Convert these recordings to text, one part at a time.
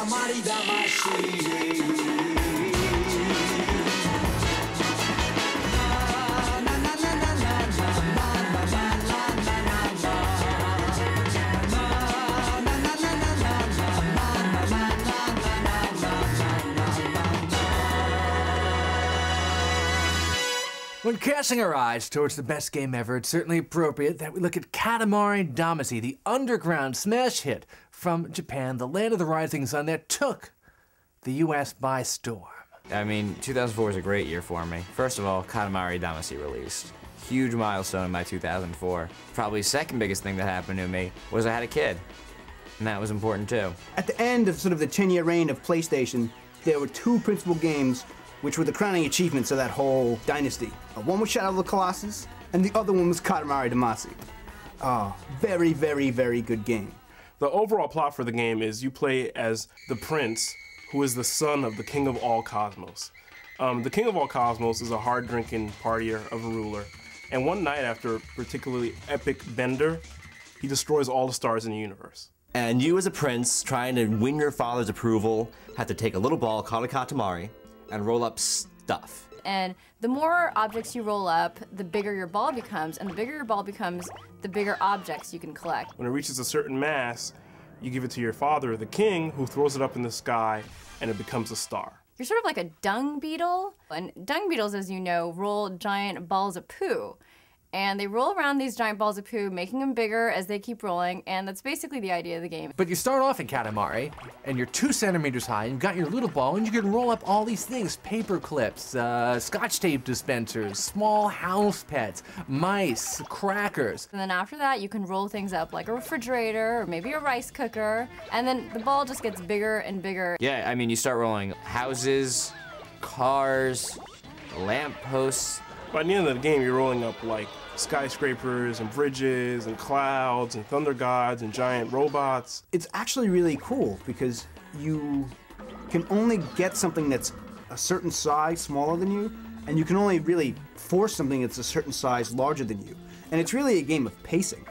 Katamari Damacy. When casting our eyes towards the best game ever, it's certainly appropriate that we look at Katamari Damacy, the underground smash hit from Japan, the land of the rising sun that took the US by storm. I mean, 2004 was a great year for me. First of all, Katamari Damacy released. Huge milestone in my 2004. Probably second biggest thing that happened to me was I had a kid, and that was important too. At the end of sort of the 10-year reign of PlayStation, there were two principal games which were the crowning achievements of that whole dynasty. One was Shadow of the Colossus, and the other one was Katamari Damacy. Very, very, very good game. The overall plot for the game is you play as the prince, who is the son of the king of all cosmos. The king of all cosmos is a hard-drinking partier of a ruler, and one night after a particularly epic bender, he destroys all the stars in the universe. And you as a prince, trying to win your father's approval, have to take a little ball called a Katamari and roll up stuff. And the more objects you roll up, the bigger your ball becomes, and the bigger your ball becomes, the bigger objects you can collect. When it reaches a certain mass, you give it to your father, the king, who throws it up in the sky, and it becomes a star. You're sort of like a dung beetle, and dung beetles, as you know, roll giant balls of poo. And they roll around these giant balls of poo, making them bigger as they keep rolling, and that's basically the idea of the game. But you start off in Katamari, and you're 2 centimeters high, and you've got your little ball, and you can roll up all these things: paper clips, scotch tape dispensers, small house pets, mice, crackers. And then after that, you can roll things up like a refrigerator, or maybe a rice cooker, and then the ball just gets bigger and bigger. Yeah, I mean, you start rolling houses, cars, lampposts. By the end of the game, you're rolling up like skyscrapers and bridges and clouds and thunder gods and giant robots. It's actually really cool because you can only get something that's a certain size smaller than you, and you can only really force something that's a certain size larger than you. And it's really a game of pacing.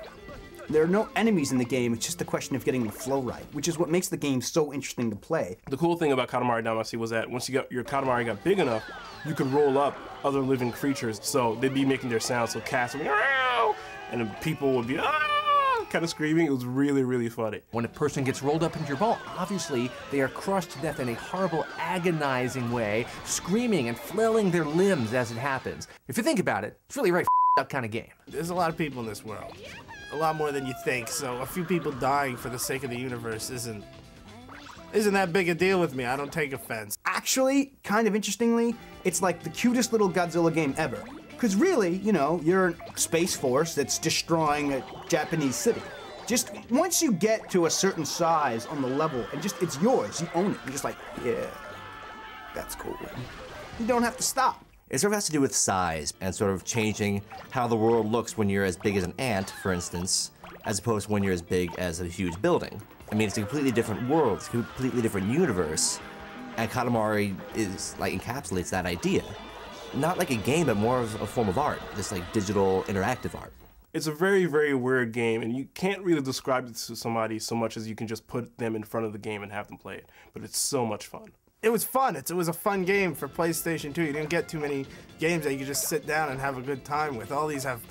There are no enemies in the game, it's just a question of getting the flow right, which is what makes the game so interesting to play. The cool thing about Katamari Damacy was that once your Katamari got big enough, you could roll up other living creatures, so they'd be making their sounds, so cats would be, "Meow!" and then people would be, "Ah!" kind of screaming. It was really, really funny. When a person gets rolled up into your ball, obviously they are crushed to death in a horrible, agonizing way, screaming and flailing their limbs as it happens. If you think about it, it's really a very up kind of game. There's a lot of people in this world. A lot more than you think, so a few people dying for the sake of the universe isn't that big a deal with me. I don't take offense. Actually, kind of interestingly, it's like the cutest little Godzilla game ever. Because really, you know, you're a space force that's destroying a Japanese city. Just once you get to a certain size on the level, and just it's yours, you own it. You're just like, yeah, that's cool. You don't have to stop. It sort of has to do with size and sort of changing how the world looks when you're as big as an ant, for instance, as opposed to when you're as big as a huge building. I mean, it's a completely different world, it's a completely different universe, and Katamari encapsulates that idea. Not like a game, but more of a form of art, just like digital interactive art. It's a very, very weird game, and you can't really describe it to somebody so much as you can just put them in front of the game and have them play it. But it's so much fun. It was fun. It was a fun game for PlayStation 2. You didn't get too many games that you could just sit down and have a good time with. All these have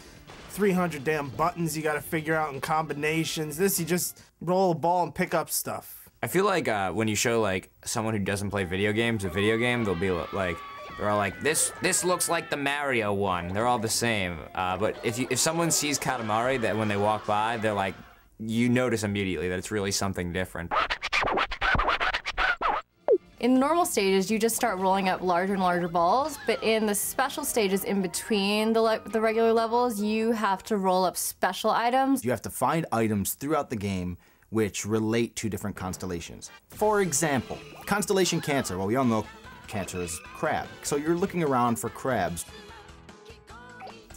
300 damn buttons you gotta figure out in combinations. This, you just roll a ball and pick up stuff. I feel like when you show like someone who doesn't play video games a video game, they'll be like, they're all like, this looks like the Mario one. They're all the same. But if someone sees Katamari, that when they walk by, they're like, you notice immediately that it's really something different. In the normal stages, you just start rolling up larger and larger balls, but in the special stages in between the regular levels, you have to roll up special items. You have to find items throughout the game which relate to different constellations. For example, Constellation Cancer. Well, we all know Cancer is crab, so you're looking around for crabs.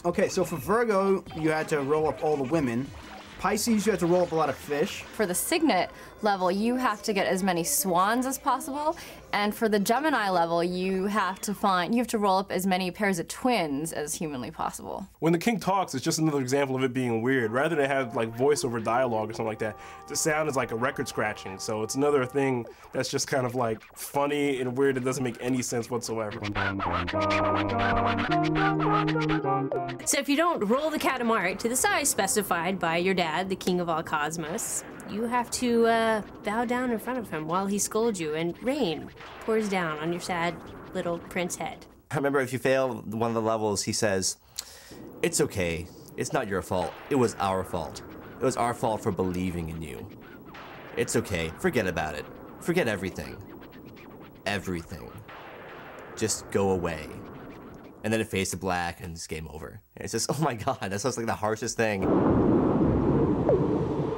Okay, so for Virgo, you had to roll up all the women. Pisces, you had to roll up a lot of fish. For the Signet level, you have to get as many swans as possible, And for the Gemini level, you have to roll up as many pairs of twins as humanly possible. When the king talks, it's just another example of it being weird. Rather than have like voiceover dialogue or something like that, the sound is like a record scratching. So it's another thing that's just kind of like funny and weird. It doesn't make any sense whatsoever. So if you don't roll the Katamari to the size specified by your dad, the king of all cosmos, you have to bow down in front of him while he scolds you, and rain pours down on your sad little prince head. I remember if you fail one of the levels, he says, "It's okay. It's not your fault. It was our fault. It was our fault for believing in you. It's okay. Forget about it. Forget everything. Everything. Just go away." And then it fades to black and it's game over. And it's just, oh my god, that sounds like the harshest thing.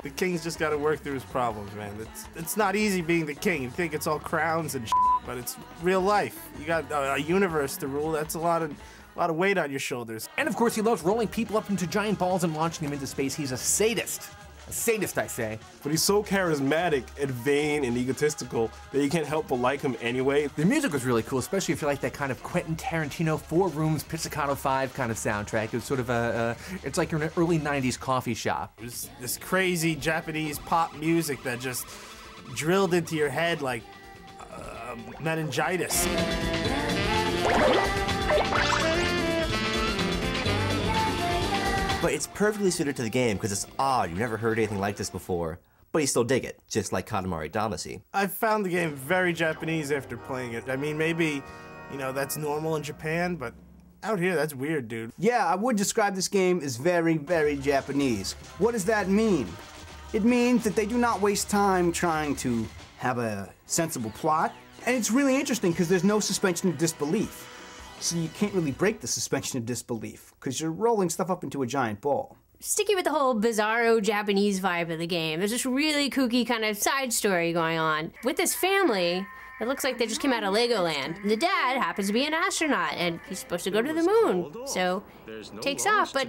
The king's just got to work through his problems, man. It's not easy being the king. You think it's all crowns and shit, but it's real life. You got a universe to rule. That's a lot of weight on your shoulders. And of course, he loves rolling people up into giant balls and launching them into space. He's a sadist. A sadist, I say. But he's so charismatic and vain and egotistical that you can't help but like him anyway. The music was really cool, especially if you like that kind of Quentin Tarantino, 4 Rooms, Pizzicato 5 kind of soundtrack. It was sort of it's like you're in an early 90s coffee shop. It was this crazy Japanese pop music that just drilled into your head like meningitis. But it's perfectly suited to the game because it's odd. You've never heard anything like this before. But you still dig it, just like Katamari Damacy. I found the game very Japanese after playing it. I mean, maybe, that's normal in Japan, but out here, that's weird, dude. Yeah, I would describe this game as very, very Japanese. What does that mean? It means that they do not waste time trying to have a sensible plot. And it's really interesting because there's no suspension of disbelief. So you can't really break the suspension of disbelief because you're rolling stuff up into a giant ball. Sticky with the whole bizarro Japanese vibe of the game. There's this really kooky kind of side story going on. With this family, it looks like they just came out of Legoland. The dad happens to be an astronaut, and he's supposed to go to the moon. So, takes off, but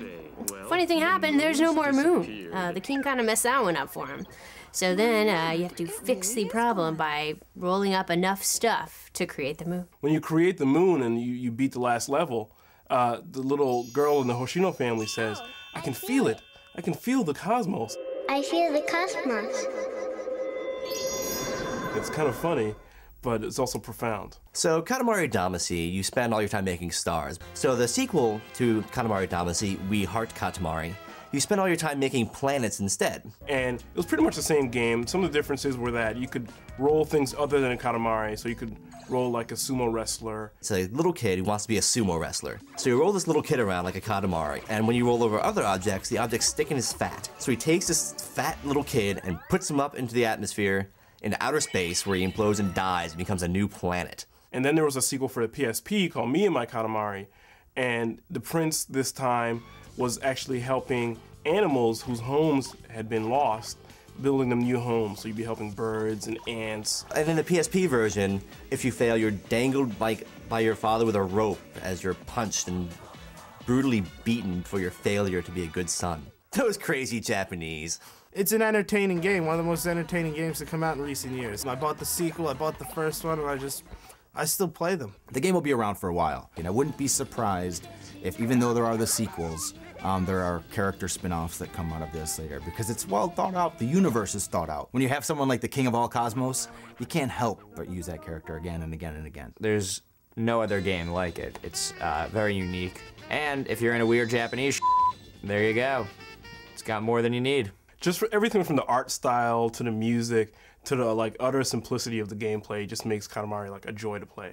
funny thing happened, there's no more moon. The king kind of messed that one up for him. So then you have to fix the problem by rolling up enough stuff to create the moon. When you create the moon and you beat the last level, the little girl in the Hoshino family says, "I can feel it. I can feel the cosmos." I feel the cosmos. It's kind of funny, but it's also profound. So Katamari Damacy, you spend all your time making stars. So the sequel to Katamari Damacy, We Heart Katamari, you spend all your time making planets instead. And it was pretty much the same game. Some of the differences were that you could roll things other than a Katamari, so you could roll like a sumo wrestler. It's a little kid who wants to be a sumo wrestler. So you roll this little kid around like a Katamari, and when you roll over other objects, the objects stick in his fat. So he takes this fat little kid and puts him up into the atmosphere, into outer space, where he implodes and dies and becomes a new planet. And then there was a sequel for the PSP called Me and My Katamari, and the prince this time was actually helping animals whose homes had been lost, building them new homes. So you'd be helping birds and ants. And in the PSP version, if you fail, you're dangled like by your father with a rope as you're punched and brutally beaten for your failure to be a good son. Those crazy Japanese. It's an entertaining game, one of the most entertaining games to come out in recent years. I bought the sequel, I bought the first one, and I still play them. The game will be around for a while, and I wouldn't be surprised if, even though there are the sequels, there are character spin-offs that come out of this later, because it's well thought out. The universe is thought out. When you have someone like the King of all Cosmos, you can't help but use that character again and again and again. There's no other game like it. It's very unique. And if you're into weird Japanese there you go. It's got more than you need. Just for everything from the art style to the music to the utter simplicity of the gameplay just makes Katamari like a joy to play.